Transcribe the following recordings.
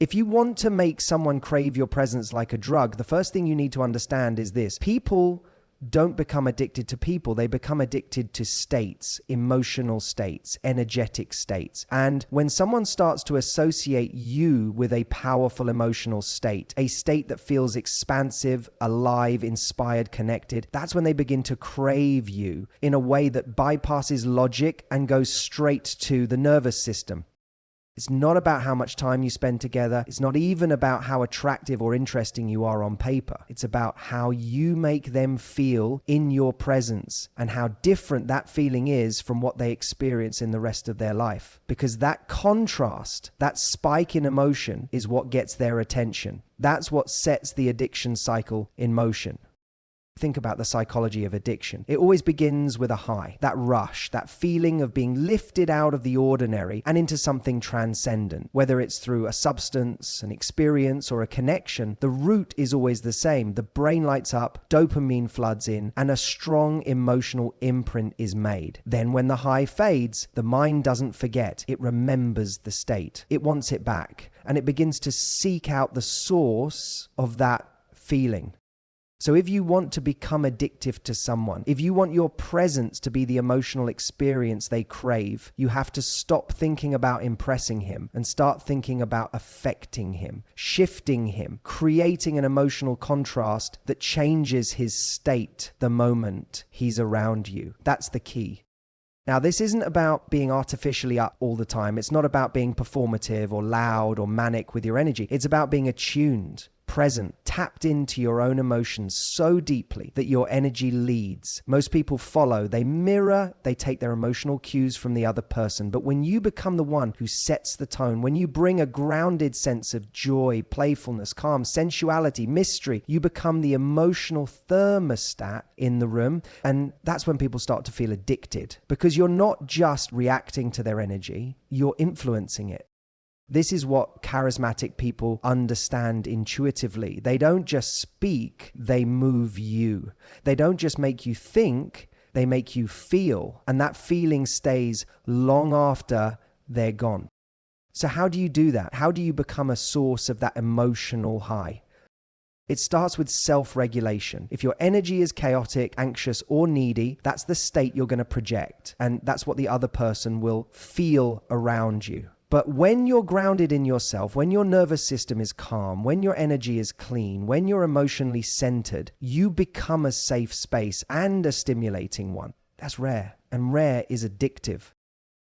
If you want to make someone crave your presence like a drug, the first thing you need to understand is this. People don't become addicted to people. They become addicted to states, emotional states, energetic states. And when someone starts to associate you with a powerful emotional state, a state that feels expansive, alive, inspired, connected, that's when they begin to crave you in a way that bypasses logic and goes straight to the nervous system. It's not about how much time you spend together. It's not even about how attractive or interesting you are on paper. It's about how you make them feel in your presence and how different that feeling is from what they experience in the rest of their life. Because that contrast, that spike in emotion is what gets their attention. That's what sets the addiction cycle in motion. Think about the psychology of addiction. It always begins with a high, that rush, that feeling of being lifted out of the ordinary and into something transcendent. Whether it's through a substance, an experience, or a connection, the root is always the same. The brain lights up, dopamine floods in, and a strong emotional imprint is made. Then when the high fades, the mind doesn't forget. It remembers the state. It wants it back, and it begins to seek out the source of that feeling. So if you want to become addictive to someone, if you want your presence to be the emotional experience they crave, you have to stop thinking about impressing him and start thinking about affecting him, shifting him, creating an emotional contrast that changes his state the moment he's around you. That's the key. Now, this isn't about being artificially up all the time. It's not about being performative or loud or manic with your energy. It's about being attuned, present, tapped into your own emotions so deeply that your energy leads. Most people follow, they mirror, they take their emotional cues from the other person. But when you become the one who sets the tone, when you bring a grounded sense of joy, playfulness, calm, sensuality, mystery, you become the emotional thermostat in the room. And that's when people start to feel addicted, because you're not just reacting to their energy, you're influencing it. This is what charismatic people understand intuitively. They don't just speak, they move you. They don't just make you think, they make you feel. And that feeling stays long after they're gone. So how do you do that? How do you become a source of that emotional high? It starts with self-regulation. If your energy is chaotic, anxious, or needy, that's the state you're going to project. And that's what the other person will feel around you. But when you're grounded in yourself, when your nervous system is calm, when your energy is clean, when you're emotionally centered, you become a safe space and a stimulating one. That's rare, and rare is addictive.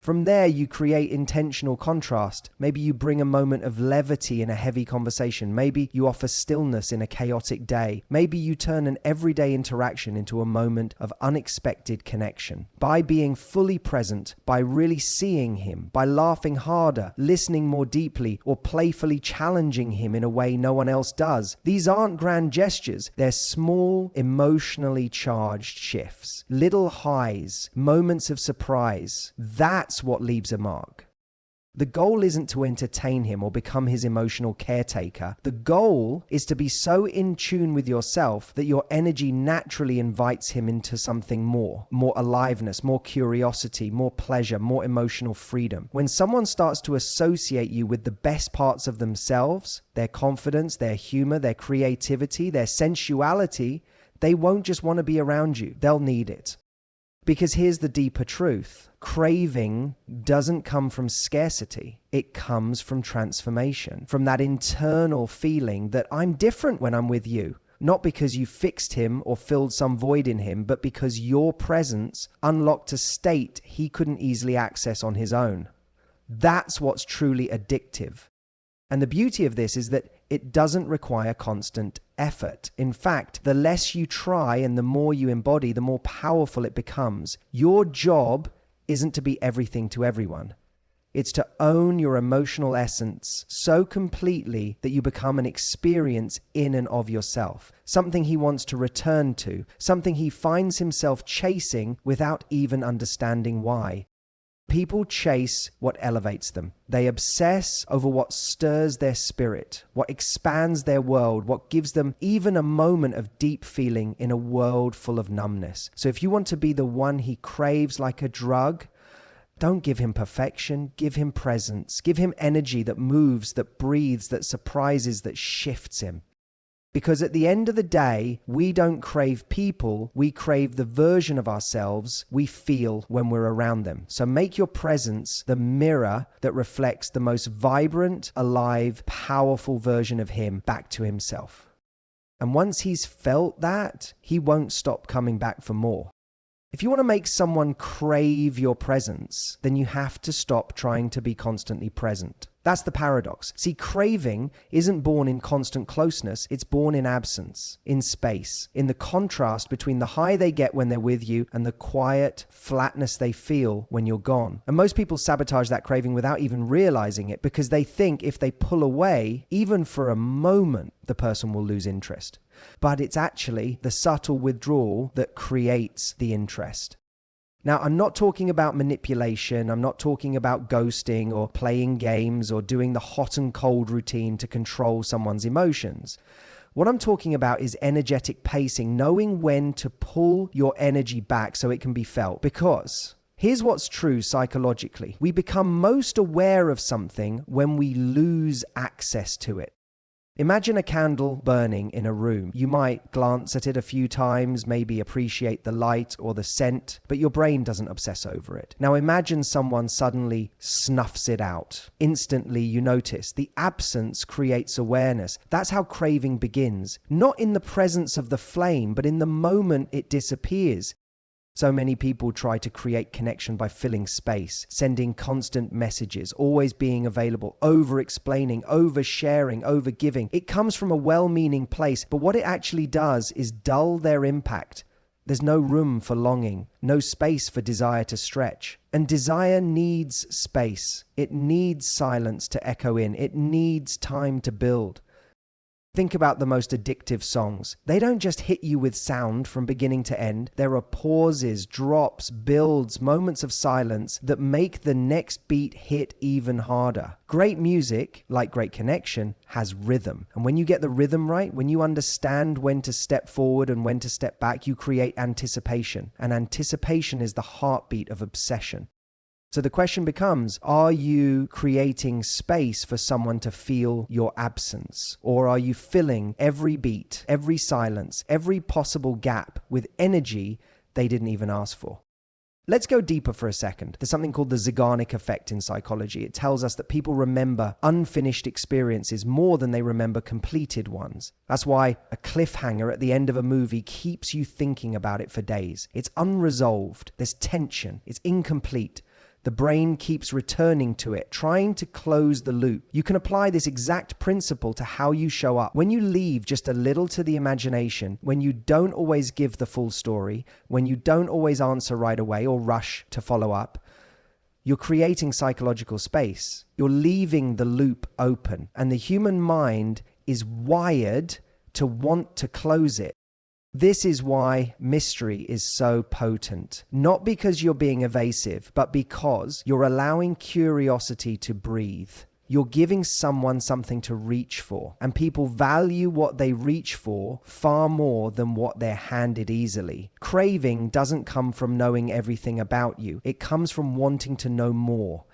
From there, you create intentional contrast. Maybe you bring a moment of levity in a heavy conversation. Maybe you offer stillness in a chaotic day. Maybe you turn an everyday interaction into a moment of unexpected connection. By being fully present, by really seeing him, by laughing harder, listening more deeply, or playfully challenging him in a way no one else does. These aren't grand gestures. They're small, emotionally charged shifts. Little highs, moments of surprise. That's what leaves a mark. The goal isn't to entertain him or become his emotional caretaker. The goal is to be so in tune with yourself that your energy naturally invites him into something more aliveness, more curiosity, more pleasure, more emotional freedom. When someone starts to associate you with the best parts of themselves, their confidence, their humor, their creativity, their sensuality, they won't just want to be around you. They'll need it. Because here's the deeper truth. Craving doesn't come from scarcity. It comes from transformation, from that internal feeling that I'm different when I'm with you. Not because you fixed him or filled some void in him, but because your presence unlocked a state he couldn't easily access on his own. That's what's truly addictive. And the beauty of this is that it doesn't require constant effort. In fact, the less you try and the more you embody, the more powerful it becomes. Your job isn't to be everything to everyone. It's to own your emotional essence so completely that you become an experience in and of yourself. Something he wants to return to, something he finds himself chasing without even understanding why. People chase what elevates them. They obsess over what stirs their spirit, what expands their world, what gives them even a moment of deep feeling in a world full of numbness. So if you want to be the one he craves like a drug, Don't give him perfection, give him presence. Give him energy that moves, that breathes, that surprises, that shifts him. Because at the end of the day, we don't crave people, we crave the version of ourselves we feel when we're around them. So make your presence the mirror that reflects the most vibrant, alive, powerful version of him back to himself. And once he's felt that, he won't stop coming back for more. If you want to make someone crave your presence, then you have to stop trying to be constantly present. That's the paradox. See, craving isn't born in constant closeness, it's born in absence, in space, in the contrast between the high they get when they're with you and the quiet flatness they feel when you're gone. And most people sabotage that craving without even realizing it because they think if they pull away, even for a moment, the person will lose interest. But it's actually the subtle withdrawal that creates the interest. Now, I'm not talking about manipulation. I'm not talking about ghosting or playing games or doing the hot and cold routine to control someone's emotions. What I'm talking about is energetic pacing, knowing when to pull your energy back so it can be felt. Because here's what's true psychologically. We become most aware of something when we lose access to it. Imagine a candle burning in a room. You might glance at it a few times, maybe appreciate the light or the scent, but your brain doesn't obsess over it. Now imagine someone suddenly snuffs it out. Instantly you notice the absence creates awareness. That's how craving begins. Not in the presence of the flame, but in the moment it disappears. So many people try to create connection by filling space, sending constant messages, always being available, over-explaining, over-sharing, over-giving. It comes from a well-meaning place, but what it actually does is dull their impact. There's no room for longing, no space for desire to stretch. And desire needs space. It needs silence to echo in. It needs time to build. Think about the most addictive songs. They don't just hit you with sound from beginning to end. There are pauses, drops, builds, moments of silence that make the next beat hit even harder. Great music, like great connection, has rhythm. And when you get the rhythm right, when you understand when to step forward and when to step back, you create anticipation. And anticipation is the heartbeat of obsession. So the question becomes, are you creating space for someone to feel your absence? Or are you filling every beat, every silence, every possible gap with energy they didn't even ask for? Let's go deeper for a second. There's something called the Zeigarnik effect in psychology. It tells us that people remember unfinished experiences more than they remember completed ones. That's why a cliffhanger at the end of a movie keeps you thinking about it for days. It's unresolved. There's tension. It's incomplete. The brain keeps returning to it, trying to close the loop. You can apply this exact principle to how you show up. When you leave just a little to the imagination, when you don't always give the full story, when you don't always answer right away or rush to follow up, you're creating psychological space. You're leaving the loop open, and the human mind is wired to want to close it. This is why mystery is so potent. Not because you're being evasive, but because you're allowing curiosity to breathe. You're giving someone something to reach for, and people value what they reach for far more than what they're handed easily. Craving doesn't come from knowing everything about you. It comes from wanting to know more.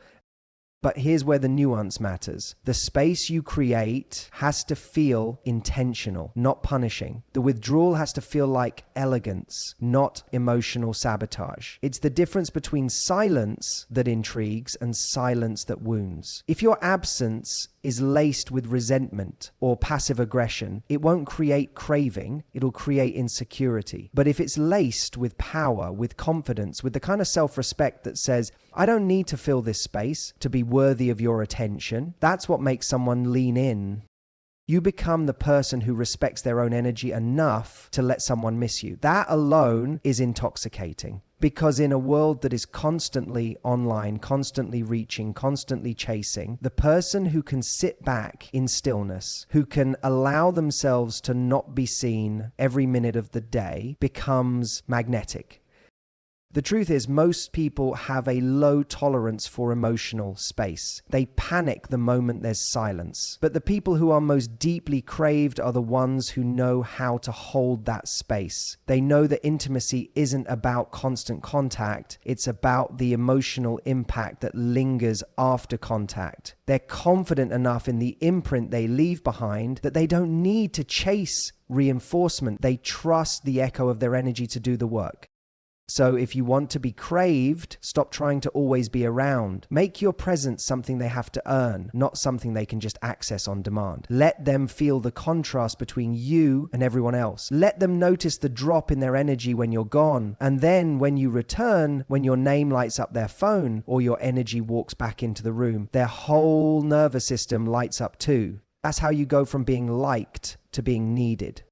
But here's where the nuance matters. The space you create has to feel intentional, not punishing. The withdrawal has to feel like elegance, not emotional sabotage. It's the difference between silence that intrigues and silence that wounds. If your absence is laced with resentment or passive aggression, it won't create craving, it'll create insecurity. But if it's laced with power, with confidence, with the kind of self-respect that says, I don't need to fill this space to be worthy of your attention, that's what makes someone lean in. You become the person who respects their own energy enough to let someone miss you. That alone is intoxicating. Because in a world that is constantly online, constantly reaching, constantly chasing, the person who can sit back in stillness, who can allow themselves to not be seen every minute of the day, becomes magnetic. The truth is, most people have a low tolerance for emotional space. They panic the moment there's silence. But the people who are most deeply craved are the ones who know how to hold that space. They know that intimacy isn't about constant contact, it's about the emotional impact that lingers after contact. They're confident enough in the imprint they leave behind that they don't need to chase reinforcement. They trust the echo of their energy to do the work. So if you want to be craved, stop trying to always be around. Make your presence something they have to earn, not something they can just access on demand. Let them feel the contrast between you and everyone else. Let them notice the drop in their energy when you're gone. And then when you return, when your name lights up their phone or your energy walks back into the room, their whole nervous system lights up too. That's how you go from being liked to being needed.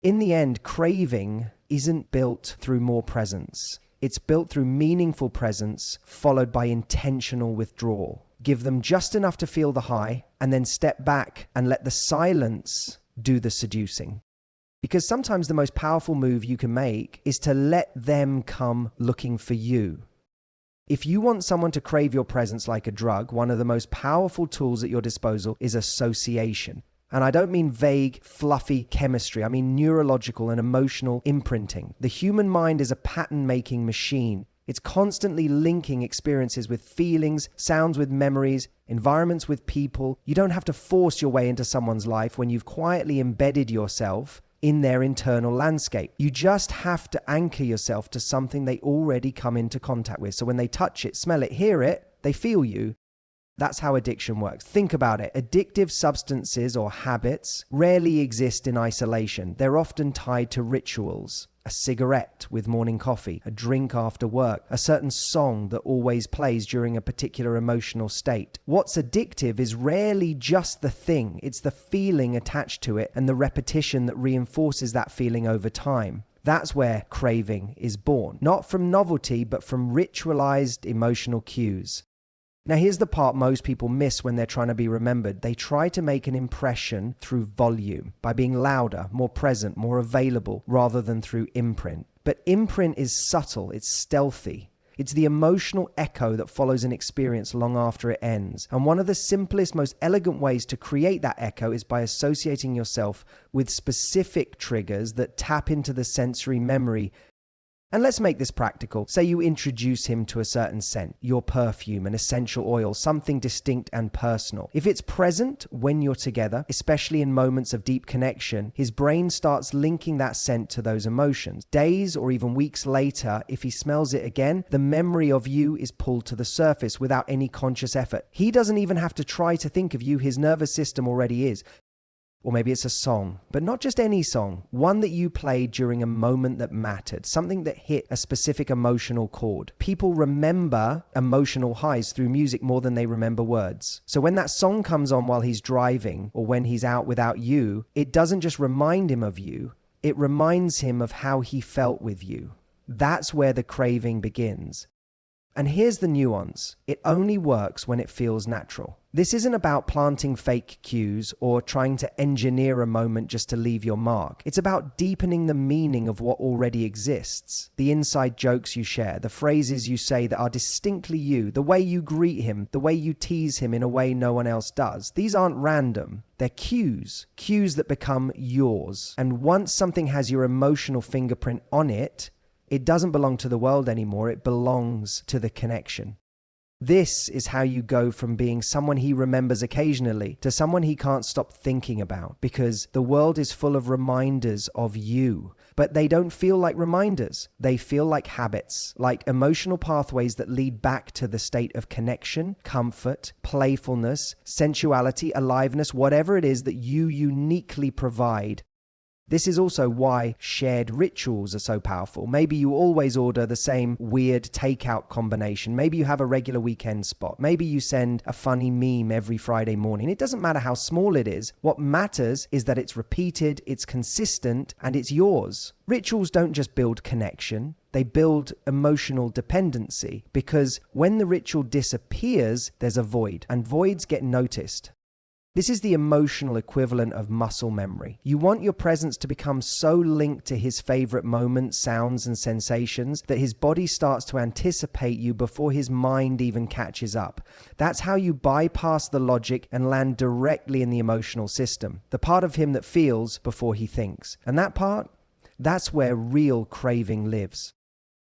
In the end, craving isn't built through more presence. It's built through meaningful presence followed by intentional withdrawal. Give them just enough to feel the high and then step back and let the silence do the seducing. Because sometimes the most powerful move you can make is to let them come looking for you. If you want someone to crave your presence like a drug, one of the most powerful tools at your disposal is association. And I don't mean vague, fluffy chemistry. I mean neurological and emotional imprinting. The human mind is a pattern-making machine. It's constantly linking experiences with feelings, sounds with memories, environments with people. You don't have to force your way into someone's life when you've quietly embedded yourself in their internal landscape. You just have to anchor yourself to something they already come into contact with. So when they touch it, smell it, hear it, they feel you. That's how addiction works. Think about it. Addictive substances or habits rarely exist in isolation. They're often tied to rituals. A cigarette with morning coffee, a drink after work, a certain song that always plays during a particular emotional state. What's addictive is rarely just the thing. It's the feeling attached to it and the repetition that reinforces that feeling over time. That's where craving is born. Not from novelty, but from ritualized emotional cues. Now, here's the part most people miss when they're trying to be remembered. They try to make an impression through volume, by being louder, more present, more available, rather than through imprint. But imprint is subtle, it's stealthy. It's the emotional echo that follows an experience long after it ends. And one of the simplest, most elegant ways to create that echo is by associating yourself with specific triggers that tap into the sensory memory. And let's make this practical. Say you introduce him to a certain scent, your perfume, an essential oil, something distinct and personal. If it's present when you're together, especially in moments of deep connection, his brain starts linking that scent to those emotions. Days or even weeks later, if he smells it again, the memory of you is pulled to the surface without any conscious effort. He doesn't even have to try to think of you, his nervous system already is. Or maybe it's a song, but not just any song, one that you played during a moment that mattered, something that hit a specific emotional chord. People remember emotional highs through music more than they remember words. So when that song comes on while he's driving or when he's out without you, it doesn't just remind him of you, it reminds him of how he felt with you. That's where the craving begins. And here's the nuance. It only works when it feels natural. This isn't about planting fake cues or trying to engineer a moment just to leave your mark. It's about deepening the meaning of what already exists. The inside jokes you share, the phrases you say that are distinctly you, the way you greet him, the way you tease him in a way no one else does. These aren't random. They're cues that become yours. And once something has your emotional fingerprint on it, it doesn't belong to the world anymore, it belongs to the connection. This is how you go from being someone he remembers occasionally to someone he can't stop thinking about, because the world is full of reminders of you, but they don't feel like reminders. They feel like habits, like emotional pathways that lead back to the state of connection, comfort, playfulness, sensuality, aliveness, whatever it is that you uniquely provide. This is also why shared rituals are so powerful. Maybe you always order the same weird takeout combination. Maybe you have a regular weekend spot. Maybe you send a funny meme every Friday morning. It doesn't matter how small it is. What matters is that it's repeated, it's consistent, and it's yours. Rituals don't just build connection. They build emotional dependency, because when the ritual disappears, there's a void, and voids get noticed. This is the emotional equivalent of muscle memory. You want your presence to become so linked to his favorite moments, sounds, and sensations that his body starts to anticipate you before his mind even catches up. That's how you bypass the logic and land directly in the emotional system, the part of him that feels before he thinks. And that part, that's where real craving lives.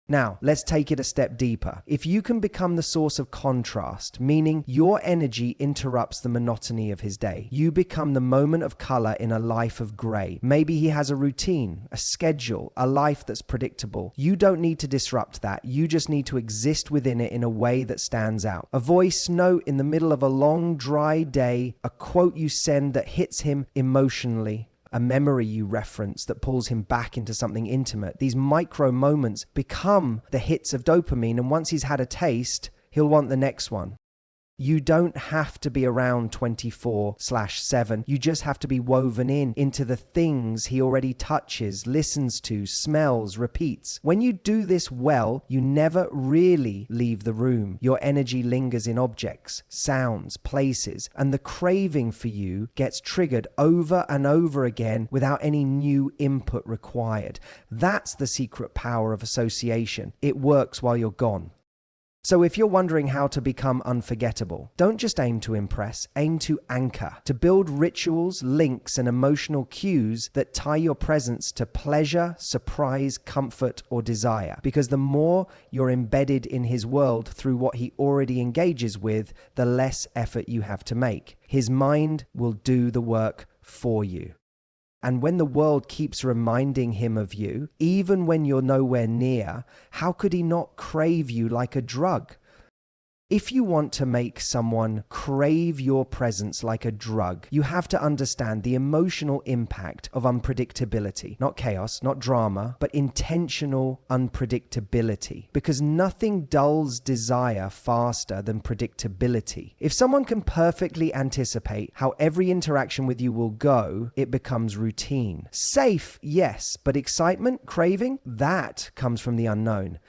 Now, let's take it a step deeper. If you can become the source of contrast, meaning your energy interrupts the monotony of his day, you become the moment of color in a life of gray. Maybe he has a routine, a schedule, a life that's predictable. You don't need to disrupt that. You just need to exist within it in a way that stands out. A voice note in the middle of a long, dry day, a quote you send that hits him emotionally, a memory you reference that pulls him back into something intimate. These micro moments become the hits of dopamine, and once he's had a taste, he'll want the next one. You don't have to be around 24/7. You just have to be woven into the things he already touches, listens to, smells, repeats. When you do this well, you never really leave the room. Your energy lingers in objects, sounds, places, and the craving for you gets triggered over and over again without any new input required. That's the secret power of association. It works while you're gone. So if you're wondering how to become unforgettable, don't just aim to impress, aim to anchor, to build rituals, links, and emotional cues that tie your presence to pleasure, surprise, comfort, or desire. Because the more you're embedded in his world through what he already engages with, the less effort you have to make. His mind will do the work for you. And when the world keeps reminding him of you, even when you're nowhere near, how could he not crave you like a drug? If you want to make someone crave your presence like a drug, you have to understand the emotional impact of unpredictability. Not chaos, not drama, but intentional unpredictability. Because nothing dulls desire faster than predictability. If someone can perfectly anticipate how every interaction with you will go, it becomes routine. Safe, yes, but excitement, craving, that comes from the unknown.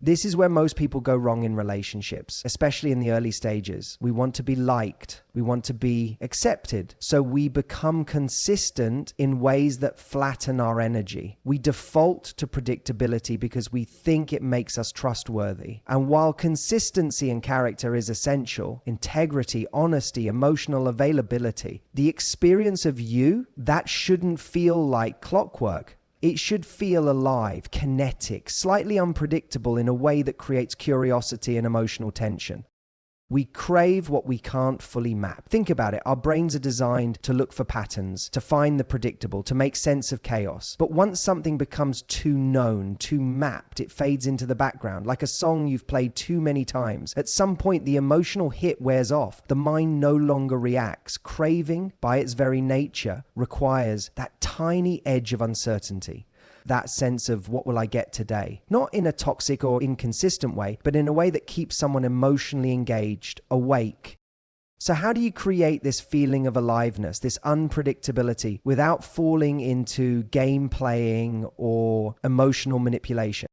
This is where most people go wrong in relationships, especially in the early stages. We want to be liked. We want to be accepted. So we become consistent in ways that flatten our energy. We default to predictability because we think it makes us trustworthy. And while consistency and character is essential, integrity, honesty, emotional availability, the experience of you, that shouldn't feel like clockwork. It should feel alive, kinetic, slightly unpredictable in a way that creates curiosity and emotional tension. We crave what we can't fully map. Think about it. Our brains are designed to look for patterns, to find the predictable, to make sense of chaos. But once something becomes too known, too mapped, it fades into the background, like a song you've played too many times. At some point, the emotional hit wears off. The mind no longer reacts. Craving, by its very nature, requires that tiny edge of uncertainty. That sense of what will I get today? Not in a toxic or inconsistent way, but in a way that keeps someone emotionally engaged, awake. So how do you create this feeling of aliveness, this unpredictability, without falling into game playing or emotional manipulation?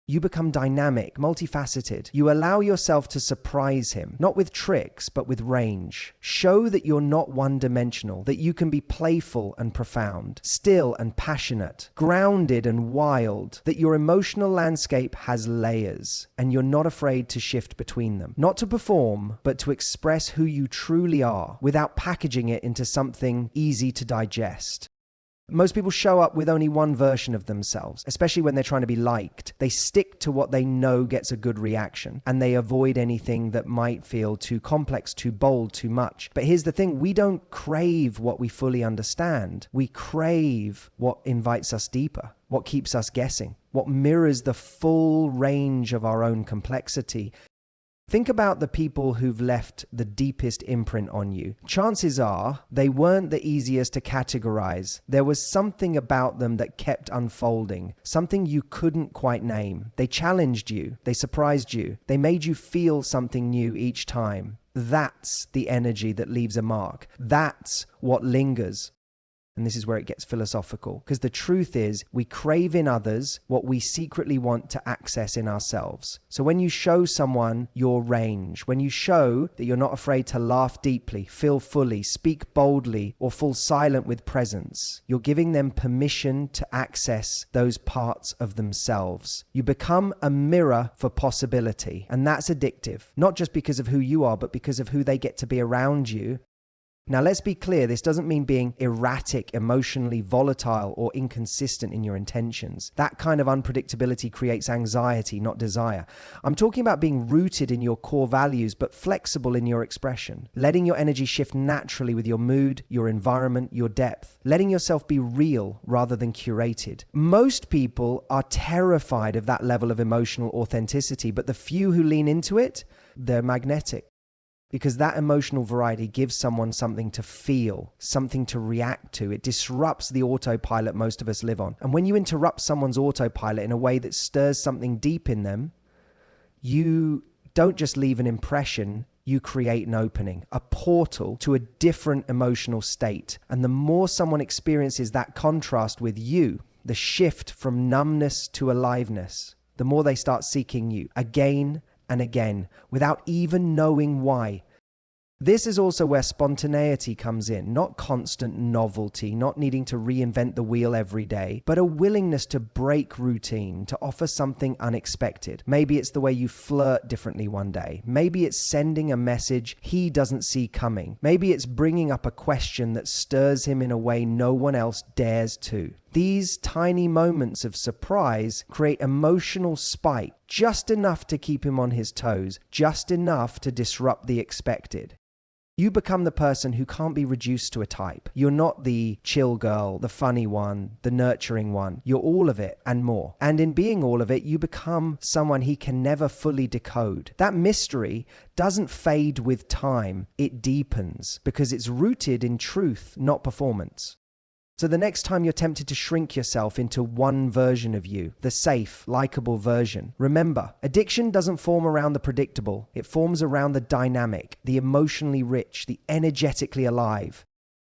You become dynamic, multifaceted. You allow yourself to surprise him, not with tricks, but with range. Show that you're not one-dimensional, that you can be playful and profound, still and passionate, grounded and wild, that your emotional landscape has layers, and you're not afraid to shift between them. Not to perform, but to express who you truly are, without packaging it into something easy to digest. Most people show up with only one version of themselves, especially when they're trying to be liked. They stick to what they know gets a good reaction, and they avoid anything that might feel too complex, too bold, too much. But here's the thing, we don't crave what we fully understand. We crave what invites us deeper, what keeps us guessing, what mirrors the full range of our own complexity. Think about the people who've left the deepest imprint on you. Chances are they weren't the easiest to categorize. There was something about them that kept unfolding, something you couldn't quite name. They challenged you, they surprised you, they made you feel something new each time. That's the energy that leaves a mark. That's what lingers. And this is where it gets philosophical, because the truth is we crave in others what we secretly want to access in ourselves. So when you show someone your range, when you show that you're not afraid to laugh deeply, feel fully, speak boldly, or fall silent with presence, you're giving them permission to access those parts of themselves. You become a mirror for possibility, and that's addictive, not just because of who you are, but because of who they get to be around you. Now, let's be clear, this doesn't mean being erratic, emotionally volatile, or inconsistent in your intentions. That kind of unpredictability creates anxiety, not desire. I'm talking about being rooted in your core values, but flexible in your expression. Letting your energy shift naturally with your mood, your environment, your depth. Letting yourself be real rather than curated. Most people are terrified of that level of emotional authenticity, but the few who lean into it, they're magnetic. Because that emotional variety gives someone something to feel, something to react to. It disrupts the autopilot most of us live on. And when you interrupt someone's autopilot in a way that stirs something deep in them, you don't just leave an impression, you create an opening, a portal to a different emotional state. And the more someone experiences that contrast with you, the shift from numbness to aliveness, the more they start seeking you again and again, without even knowing why. This is also where spontaneity comes in, not constant novelty, not needing to reinvent the wheel every day, but a willingness to break routine, to offer something unexpected. Maybe it's the way you flirt differently one day. Maybe it's sending a message he doesn't see coming. Maybe it's bringing up a question that stirs him in a way no one else dares to. These tiny moments of surprise create emotional spike, just enough to keep him on his toes, just enough to disrupt the expected. You become the person who can't be reduced to a type. You're not the chill girl, the funny one, the nurturing one. You're all of it and more. And in being all of it, you become someone he can never fully decode. That mystery doesn't fade with time. It deepens because it's rooted in truth, not performance. So the next time you're tempted to shrink yourself into one version of you, the safe, likable version, remember, addiction doesn't form around the predictable. It forms around the dynamic, the emotionally rich, the energetically alive.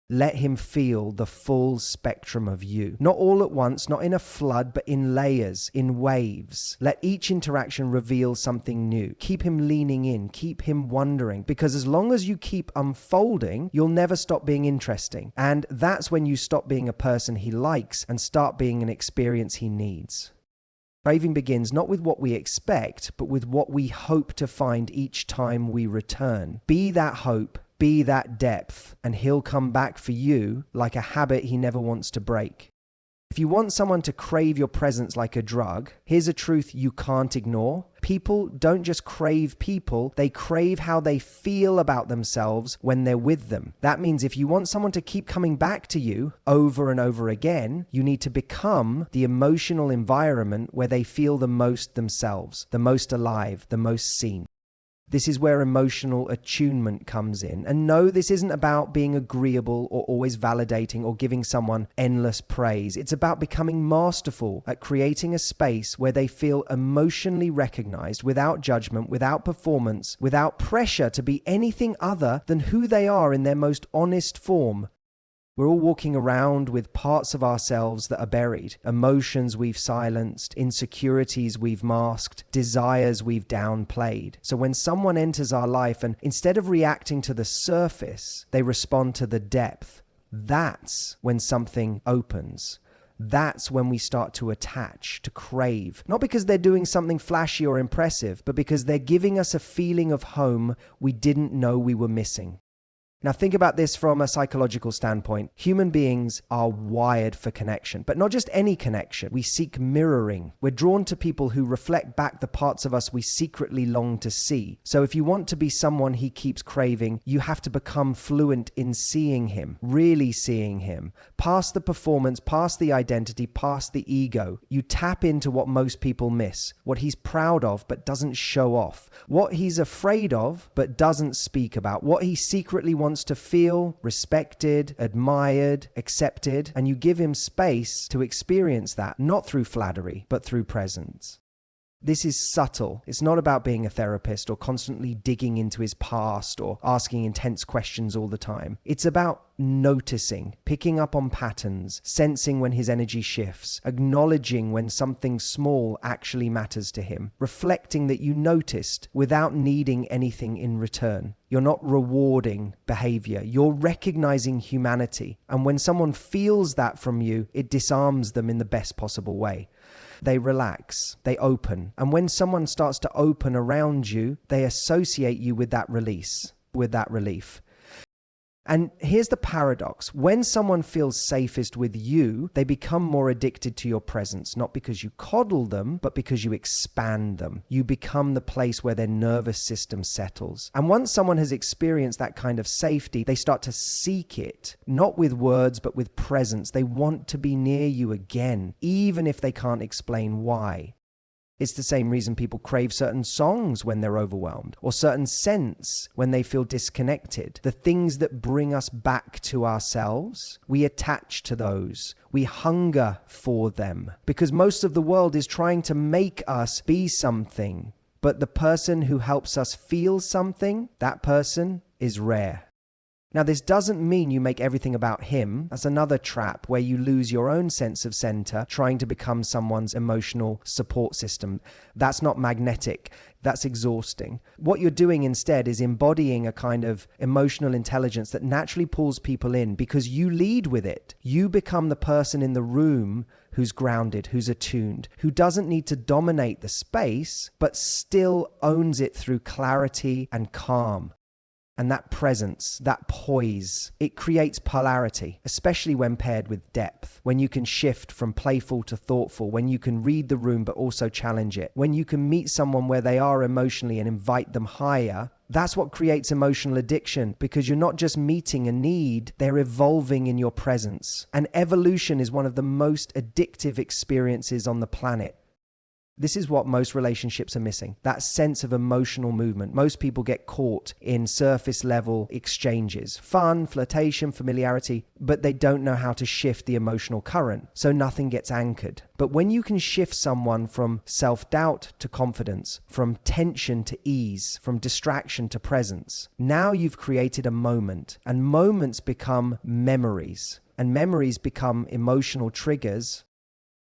Let him feel the full spectrum of you. Not all at once, not in a flood, but in layers, in waves. Let each interaction reveal something new. Keep him leaning in, keep him wondering, because as long as you keep unfolding, you'll never stop being interesting. And that's when you stop being a person he likes and start being an experience he needs. Craving begins not with what we expect, but with what we hope to find each time we return. Be that hope. Be that depth, and he'll come back for you like a habit he never wants to break. If you want someone to crave your presence like a drug, here's a truth you can't ignore. People don't just crave people, they crave how they feel about themselves when they're with them. That means if you want someone to keep coming back to you over and over again, you need to become the emotional environment where they feel the most themselves, the most alive, the most seen. This is where emotional attunement comes in. And no, this isn't about being agreeable or always validating or giving someone endless praise. It's about becoming masterful at creating a space where they feel emotionally recognized, without judgment, without performance, without pressure to be anything other than who they are in their most honest form. We're all walking around with parts of ourselves that are buried, emotions we've silenced, insecurities we've masked, desires we've downplayed. So when someone enters our life and instead of reacting to the surface, they respond to the depth, that's when something opens. That's when we start to attach, to crave. Not because they're doing something flashy or impressive, but because they're giving us a feeling of home we didn't know we were missing. Now think about this from a psychological standpoint. Human beings are wired for connection, but not just any connection. We seek mirroring. We're drawn to people who reflect back the parts of us we secretly long to see. So if you want to be someone he keeps craving, you have to become fluent in seeing him, really seeing him. Past the performance, past the identity, past the ego. You tap into what most people miss, what he's proud of but doesn't show off, what he's afraid of but doesn't speak about, what he secretly wants to feel respected, admired, accepted, and you give him space to experience that, not through flattery, but through presence. This is subtle. It's not about being a therapist or constantly digging into his past or asking intense questions all the time. It's about noticing, picking up on patterns, sensing when his energy shifts, acknowledging when something small actually matters to him, reflecting that you noticed without needing anything in return. You're not rewarding behavior. You're recognizing humanity. And when someone feels that from you, it disarms them in the best possible way. They relax, they open. And when someone starts to open around you, they associate you with that release, with that relief. And here's the paradox. When someone feels safest with you, they become more addicted to your presence, not because you coddle them, but because you expand them. You become the place where their nervous system settles. And once someone has experienced that kind of safety, they start to seek it, not with words, but with presence. They want to be near you again, even if they can't explain why. It's the same reason people crave certain songs when they're overwhelmed, or certain scents when they feel disconnected. The things that bring us back to ourselves, we attach to those. We hunger for them because most of the world is trying to make us be something. But the person who helps us feel something, that person is rare. Now, this doesn't mean you make everything about him. That's another trap where you lose your own sense of center trying to become someone's emotional support system. That's not magnetic. That's exhausting. What you're doing instead is embodying a kind of emotional intelligence that naturally pulls people in because you lead with it. You become the person in the room who's grounded, who's attuned, who doesn't need to dominate the space, but still owns it through clarity and calm. And that presence, that poise, it creates polarity, especially when paired with depth, when you can shift from playful to thoughtful, when you can read the room but also challenge it, when you can meet someone where they are emotionally and invite them higher. That's what creates emotional addiction, because you're not just meeting a need, they're evolving in your presence. And evolution is one of the most addictive experiences on the planet. This is what most relationships are missing, that sense of emotional movement. Most people get caught in surface level exchanges, fun, flirtation, familiarity, but they don't know how to shift the emotional current, so nothing gets anchored. But when you can shift someone from self-doubt to confidence, from tension to ease, from distraction to presence, now you've created a moment, and moments become memories, and memories become emotional triggers.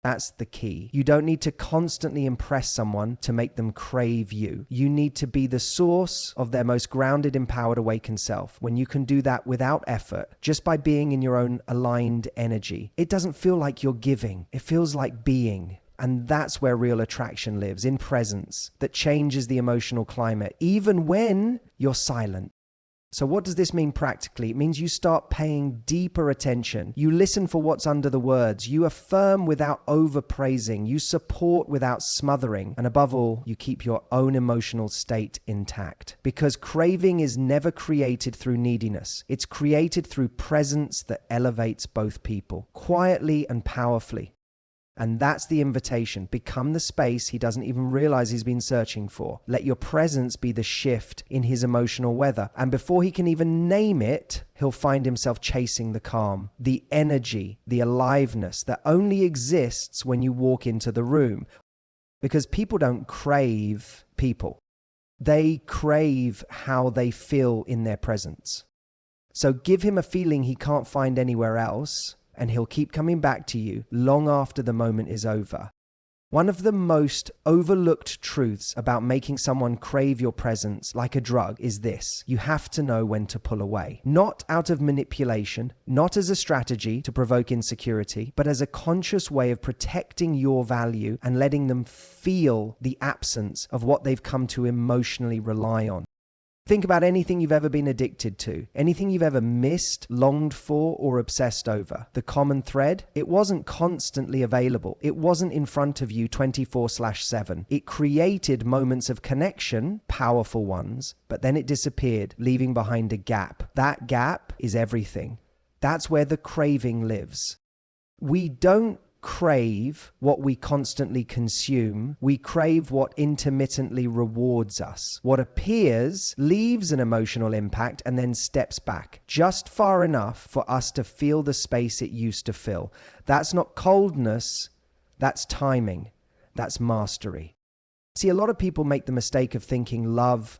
That's the key. You don't need to constantly impress someone to make them crave you. You need to be the source of their most grounded, empowered, awakened self. When you can do that without effort, just by being in your own aligned energy, it doesn't feel like you're giving. It feels like being. And that's where real attraction lives, in presence, that changes the emotional climate, even when you're silent. So what does this mean practically? It means you start paying deeper attention. You listen for what's under the words. You affirm without overpraising. You support without smothering. And above all, you keep your own emotional state intact. Because craving is never created through neediness. It's created through presence that elevates both people, quietly and powerfully. And that's the invitation. Become the space he doesn't even realize he's been searching for. Let your presence be the shift in his emotional weather. And before he can even name it, he'll find himself chasing the calm, the energy, the aliveness that only exists when you walk into the room. Because people don't crave people. They crave how they feel in their presence. So give him a feeling he can't find anywhere else, and he'll keep coming back to you long after the moment is over. One of the most overlooked truths about making someone crave your presence like a drug is this: you have to know when to pull away. Not out of manipulation, not as a strategy to provoke insecurity, but as a conscious way of protecting your value and letting them feel the absence of what they've come to emotionally rely on. Think about anything you've ever been addicted to, anything you've ever missed, longed for, or obsessed over. The common thread? It wasn't constantly available. It wasn't in front of you 24/7. It created moments of connection, powerful ones, but then it disappeared, leaving behind a gap. That gap is everything. That's where the craving lives. We don't crave what we constantly consume. We crave what intermittently rewards us. What appears leaves an emotional impact and then steps back just far enough for us to feel the space it used to fill. That's not coldness, that's timing, that's mastery. See, a lot of people make the mistake of thinking love